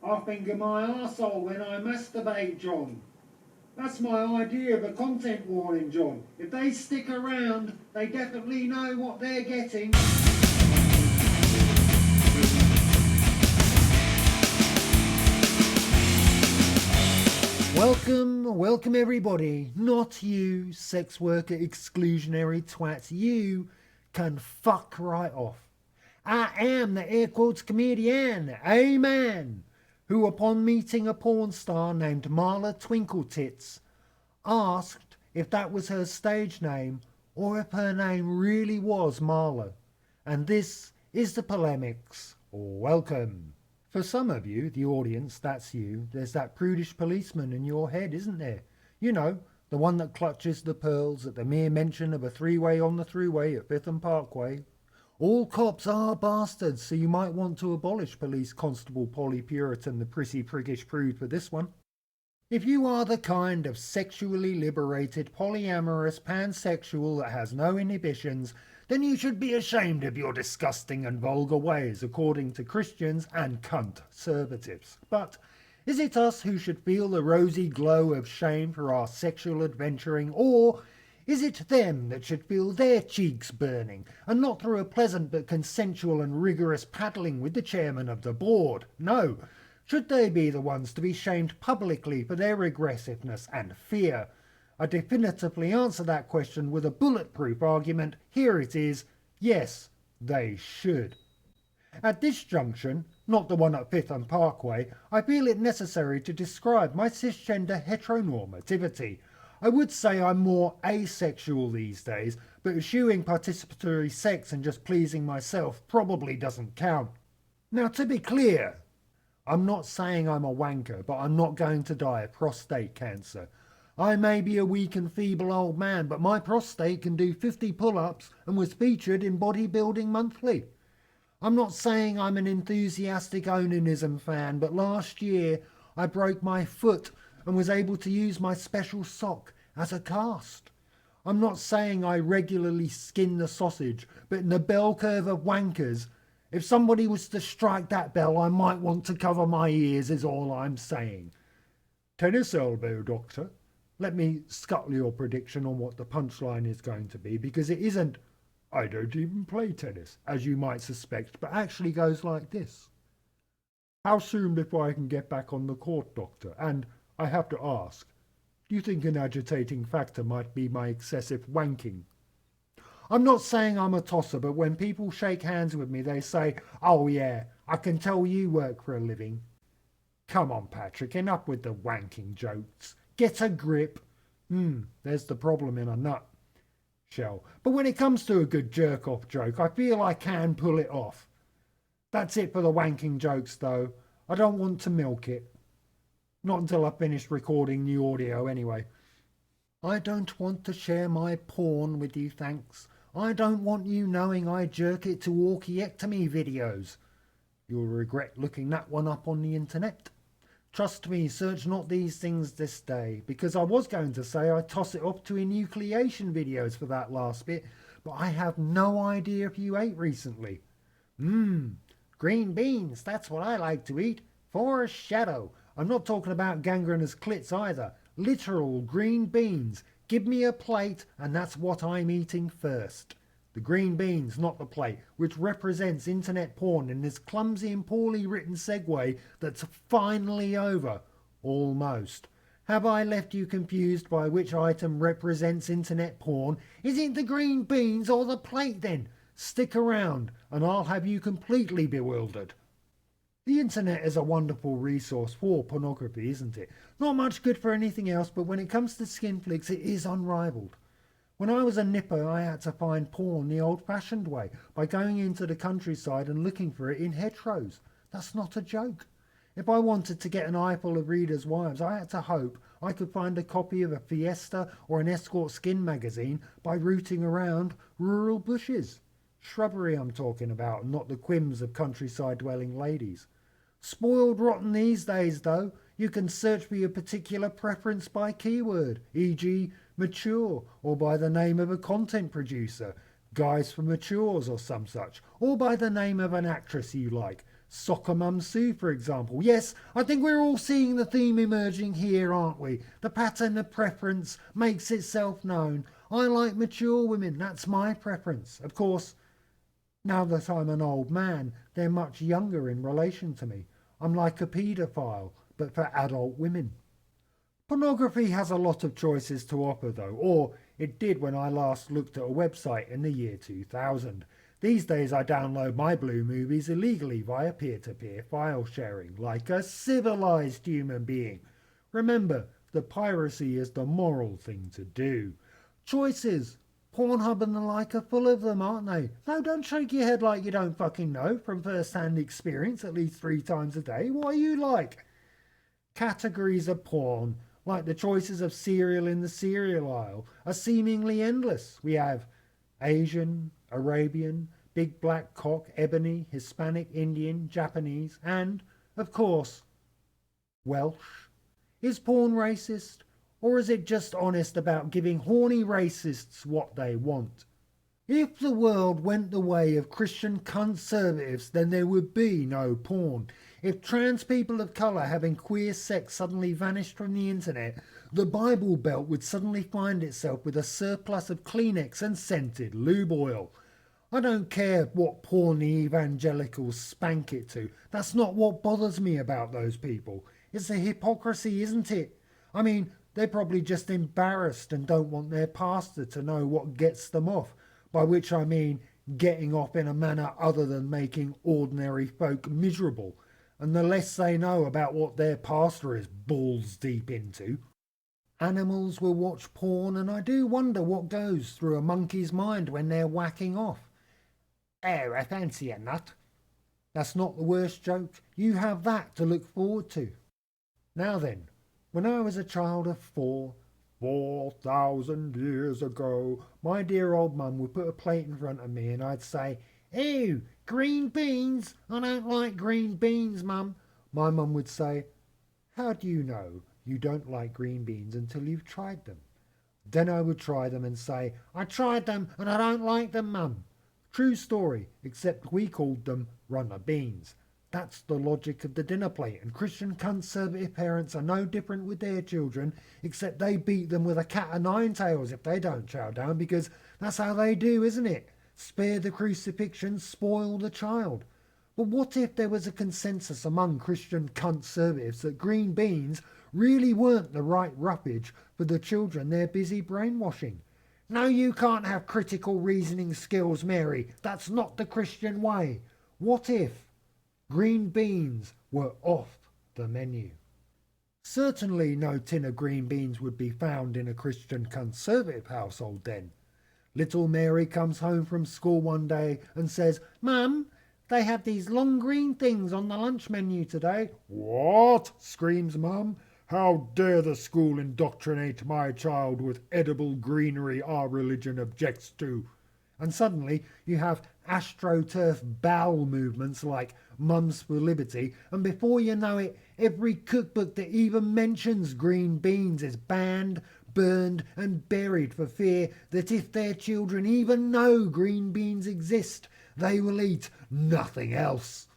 I finger my arsehole when I masturbate, John. That's my idea of a content warning, John. If they stick around, they definitely know what they're getting. Welcome everybody. Not you, sex worker exclusionary twats. You can fuck right off. I am the air quotes comedian, a man, who upon meeting a porn star named Marla Twinklетits asked if that was her stage name or if her name really was Marla. And this is the Polemics. Welcome. For some of you, the audience, that's you, there's that prudish policeman in your head, isn't there? You know, the one that clutches the pearls at the mere mention of a three-way on the thruway at 5th and Parkway. All cops are bastards, so you might want to abolish Police Constable Polly Puritan, the prissy priggish prude, for this one. If you are the kind of sexually liberated, polyamorous pansexual that has no inhibitions, then you should be ashamed of your disgusting and vulgar ways, according to Christians and conservatives. But is it us who should feel the rosy glow of shame for our sexual adventuring, or is it them that should feel their cheeks burning, and not through a pleasant but consensual and rigorous paddling with the chairman of the board? No, should they be the ones to be shamed publicly for their aggressiveness and fear? I definitively answer that question with a bulletproof argument. Here it is. Yes, they should. At this junction, not the one at 5th and Parkway, I feel it necessary to describe my cisgender heteronormativity. I would say I'm more asexual these days, but eschewing participatory sex and just pleasing myself probably doesn't count. Now, to be clear, I'm not saying I'm a wanker, but I'm not going to die of prostate cancer. I may be a weak and feeble old man, but my prostate can do 50 pull-ups and was featured in Bodybuilding Monthly. I'm not saying I'm an enthusiastic onanism fan, but last year I broke my foot and was able to use my special sock as a cast. I'm not saying I regularly skin the sausage, but in the bell curve of wankers, if somebody was to strike that bell, I might want to cover my ears, is all I'm saying. Tennis elbow, doctor. Let me scuttle your prediction on what the punchline is going to be, because it isn't, I don't even play tennis, as you might suspect, but actually goes like this. How soon before I can get back on the court, doctor? And I have to ask, do you think an agitating factor might be my excessive wanking? I'm not saying I'm a tosser, but when people shake hands with me, they say, oh yeah, I can tell you work for a living. Come on, Patrick, enough with the wanking jokes. Get a grip. There's the problem in a nutshell. But when it comes to a good jerk-off joke, I feel I can pull it off. That's it for the wanking jokes, though. I don't want to milk it. Not until I've finished recording the audio, anyway. I don't want to share my porn with you, thanks. I don't want you knowing I jerk it to orchiectomy videos. You'll regret looking that one up on the internet. Trust me, search not these things this day, because I was going to say I toss it off to enucleation videos for that last bit, but I have no idea if you ate recently. Green beans, that's what I like to eat. Foreshadow. I'm not talking about gangrenous clits either. Literal green beans. Give me a plate, and that's what I'm eating first. The green beans, not the plate, which represents internet porn in this clumsy and poorly written segue that's finally over. Almost. Have I left you confused by which item represents internet porn? Is it the green beans or the plate then? Stick around and I'll have you completely bewildered. The internet is a wonderful resource for pornography, isn't it? Not much good for anything else, but when it comes to skin flicks, it is unrivaled. When I was a nipper, I had to find porn the old-fashioned way, by going into the countryside and looking for it in hedgerows. That's not a joke. If I wanted to get an eyeful of readers' wives, I had to hope I could find a copy of a Fiesta or an Escort skin magazine by rooting around rural bushes. Shrubbery I'm talking about, not the quims of countryside-dwelling ladies. Spoiled rotten these days, though. You can search for your particular preference by keyword, e.g. mature, or by the name of a content producer, Guys for Matures or some such, or by the name of an actress you like. Soccer Mum Sue, for example. Yes, I think we're all seeing the theme emerging here, aren't we? The pattern of preference makes itself known. I like mature women, that's my preference. Of course, now that I'm an old man, they're much younger in relation to me. I'm like a paedophile, but for adult women. Pornography has a lot of choices to offer though, or it did when I last looked at a website in the year 2000. These days I download my blue movies illegally via peer-to-peer file sharing, like a civilized human being. Remember, the piracy is the moral thing to do. Choices. Pornhub and the like are full of them, aren't they? No, don't shake your head like you don't fucking know from first-hand experience at least 3 times a day. What are you like? Categories of porn, like the choices of cereal in the cereal aisle, are seemingly endless. We have Asian, Arabian, big black cock, ebony, Hispanic, Indian, Japanese, and, of course, Welsh. Is porn racist? Or is it just honest about giving horny racists what they want? If the world went the way of Christian conservatives, then there would be no porn. If trans people of colour having queer sex suddenly vanished from the internet, the Bible Belt would suddenly find itself with a surplus of Kleenex and scented lube oil. I don't care what porn the evangelicals spank it to. That's not what bothers me about those people. It's the hypocrisy, isn't it? I mean, they're probably just embarrassed and don't want their pastor to know what gets them off. By which I mean getting off in a manner other than making ordinary folk miserable. And the less they know about what their pastor is balls deep into. Animals will watch porn, and I do wonder what goes through a monkey's mind when they're whacking off. Oh, I fancy a nut. That's not the worst joke. You have that to look forward to. Now then, when I was a child of 4,000 years ago, my dear old mum would put a plate in front of me and I'd say, "Ew, green beans? I don't like green beans, mum." My mum would say, "How do you know you don't like green beans until you've tried them?" Then I would try them and say, "I tried them and I don't like them, mum." True story, except we called them runner beans. That's the logic of the dinner plate, and Christian conservative parents are no different with their children, except they beat them with a cat o' nine tails if they don't chow down, because that's how they do, isn't it? Spare the crucifixion, spoil the child. But what if there was a consensus among Christian conservatives that green beans really weren't the right roughage for the children they're busy brainwashing? No, you can't have critical reasoning skills, Mary. That's not the Christian way. What if green beans were off the menu? Certainly no tin of green beans would be found in a Christian conservative household then. Little Mary comes home from school one day and says, "Mum, they have these long green things on the lunch menu today." "What?" screams Mum. "How dare the school indoctrinate my child with edible greenery our religion objects to?" And suddenly you have astroturf bowel movements like Mums for Liberty, and before you know it, every cookbook that even mentions green beans is banned, burned and buried for fear that if their children even know green beans exist, they will eat nothing else.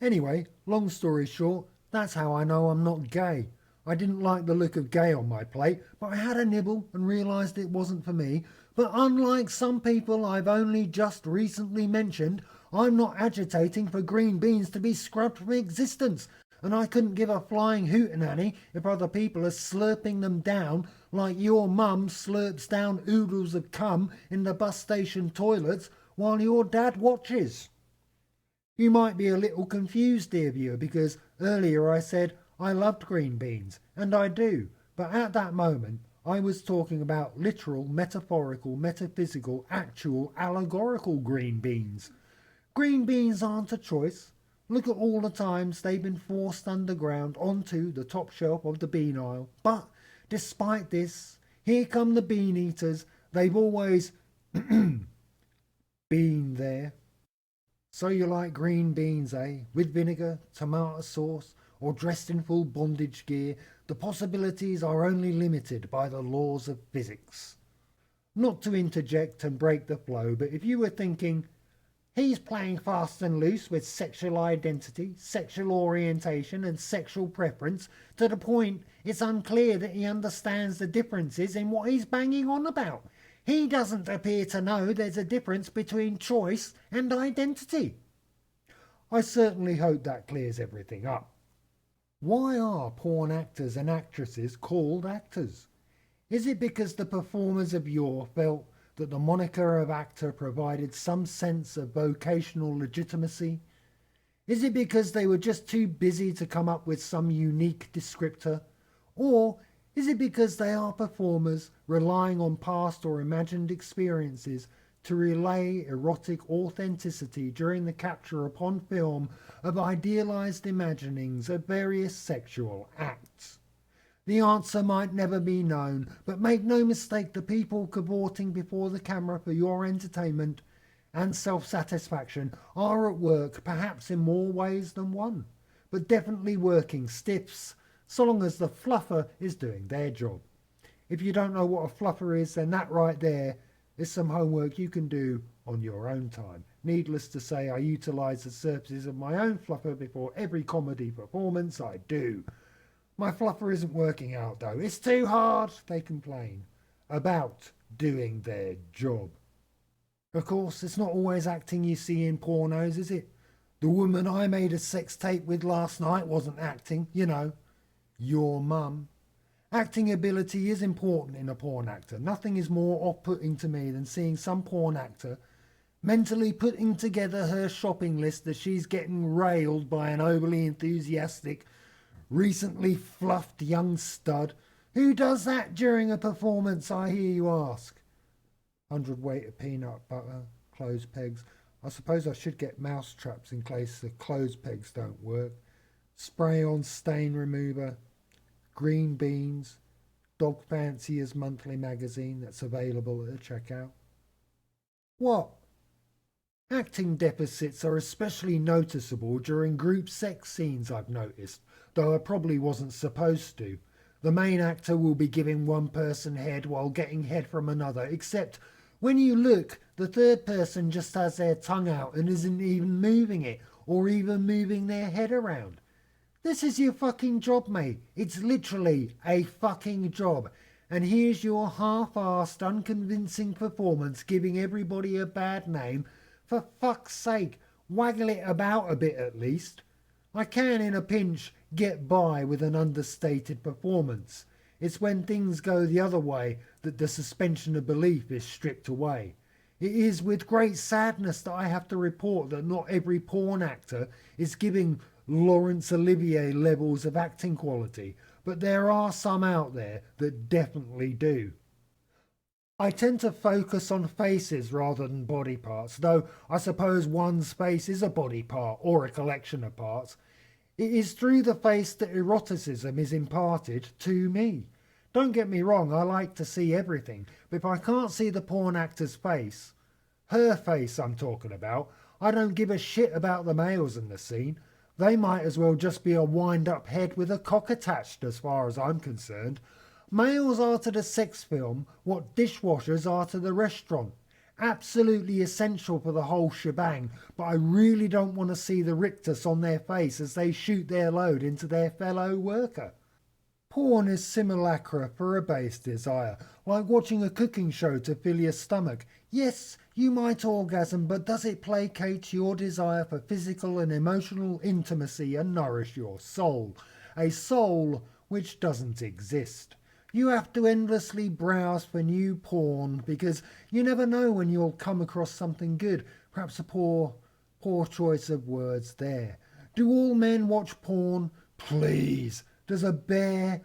Anyway, long story short, that's how I know I'm not gay. I didn't like the look of gay on my plate, but I had a nibble and realised it wasn't for me. But unlike some people I've only just recently mentioned, I'm not agitating for green beans to be scrubbed from existence, and I couldn't give a flying hootenanny if other people are slurping them down like your mum slurps down oodles of cum in the bus station toilets while your dad watches. You might be a little confused, dear viewer, because earlier I said I loved green beans, and I do, but at that moment I was talking about literal, metaphorical, metaphysical, actual, allegorical green beans. Green beans aren't a choice. Look at all the times they've been forced underground onto the top shelf of the bean aisle. But despite this, here come the bean eaters. They've always been there. So you like green beans, eh? With vinegar, tomato sauce, or dressed in full bondage gear, the possibilities are only limited by the laws of physics. Not to interject and break the flow, but if you were thinking, He's playing fast and loose with sexual identity, sexual orientation, and sexual preference to the point it's unclear that he understands the differences in what he's banging on about. He doesn't appear to know there's a difference between choice and identity. I certainly hope that clears everything up. Why are porn actors and actresses called actors? Is it because the performers of yore felt that the moniker of actor provided some sense of vocational legitimacy? Is it because they were just too busy to come up with some unique descriptor? Or is it because they are performers relying on past or imagined experiences to relay erotic authenticity during the capture upon film of idealized imaginings of various sexual acts? The answer might never be known, but make no mistake, the people cavorting before the camera for your entertainment and self-satisfaction are at work, perhaps in more ways than one, but definitely working stiffs, so long as the fluffer is doing their job. If you don't know what a fluffer is, then that right there is some homework you can do on your own time. Needless to say, I utilise the services of my own fluffer before every comedy performance I do. My fluffer isn't working out though. It's too hard, they complain, about doing their job. Of course, it's not always acting you see in pornos, is it? The woman I made a sex tape with last night wasn't acting, you know, your mum. Acting ability is important in a porn actor. Nothing is more off-putting to me than seeing some porn actor mentally putting together her shopping list as she's getting railed by an overly enthusiastic, recently fluffed young stud. Who does that during a performance, I hear you ask? 100 weight of peanut butter, clothes pegs. I suppose I should get mouse traps in case the clothes pegs don't work. Spray on stain remover, green beans, Dog Fancier's monthly magazine that's available at the checkout. What? Acting deficits are especially noticeable during group sex scenes, I've noticed, though I probably wasn't supposed to. The main actor will be giving one person head while getting head from another, except when you look, the third person just has their tongue out and isn't even moving it, or even moving their head around. This is your fucking job, mate. It's literally a fucking job. And here's your half-assed, unconvincing performance giving everybody a bad name. For fuck's sake, waggle it about a bit at least. I can, in a pinch, get by with an understated performance. It's when things go the other way that the suspension of belief is stripped away. It is with great sadness that I have to report that not every porn actor is giving Laurence Olivier levels of acting quality, but there are some out there that definitely do. I tend to focus on faces rather than body parts, though I suppose one's face is a body part or a collection of parts. It is through the face that eroticism is imparted to me. Don't get me wrong, I like to see everything, but if I can't see the porn actor's face, her face I'm talking about, I don't give a shit about the males in the scene. They might as well just be a wind-up head with a cock attached as far as I'm concerned. Males are to the sex film what dishwashers are to the restaurant. Absolutely essential for the whole shebang, but I really don't want to see the rictus on their face as they shoot their load into their fellow worker. Porn is simulacra for a base desire, like watching a cooking show to fill your stomach. Yes, you might orgasm, but does it placate your desire for physical and emotional intimacy and nourish your soul? A soul which doesn't exist. You have to endlessly browse for new porn because you never know when you'll come across something good. Perhaps a poor choice of words there. Do all men watch porn? Please. Does a bear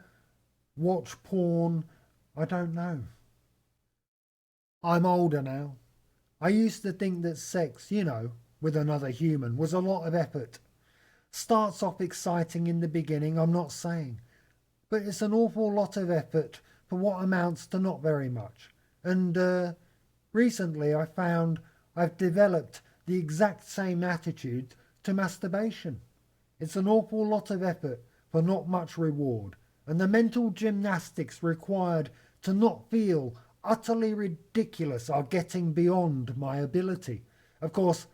watch porn? I don't know. I'm older now. I used to think that sex, with another human, was a lot of effort. Starts off exciting in the beginning, I'm not saying. But it's an awful lot of effort for what amounts to not very much. And recently I found I've developed the exact same attitude to masturbation. It's an awful lot of effort for not much reward, and the mental gymnastics required to not feel utterly ridiculous are getting beyond my ability. Of course,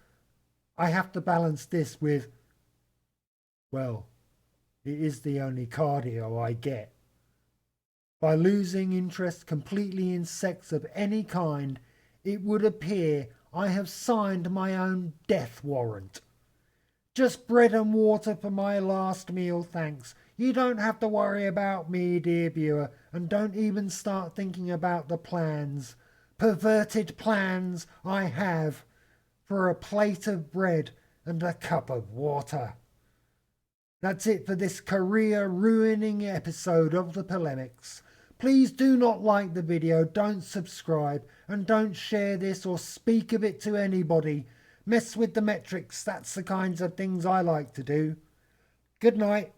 I have to balance this with, well, it is the only cardio I get. By losing interest completely in sex of any kind, it would appear I have signed my own death warrant. Just bread and water for my last meal, thanks. You don't have to worry about me, dear viewer, and don't even start thinking about the plans, perverted plans I have for a plate of bread and a cup of water. That's it for this career-ruining episode of the Polemics. Please do not like the video, don't subscribe, and don't share this or speak of it to anybody. Mess with the metrics, that's the kinds of things I like to do. Good night.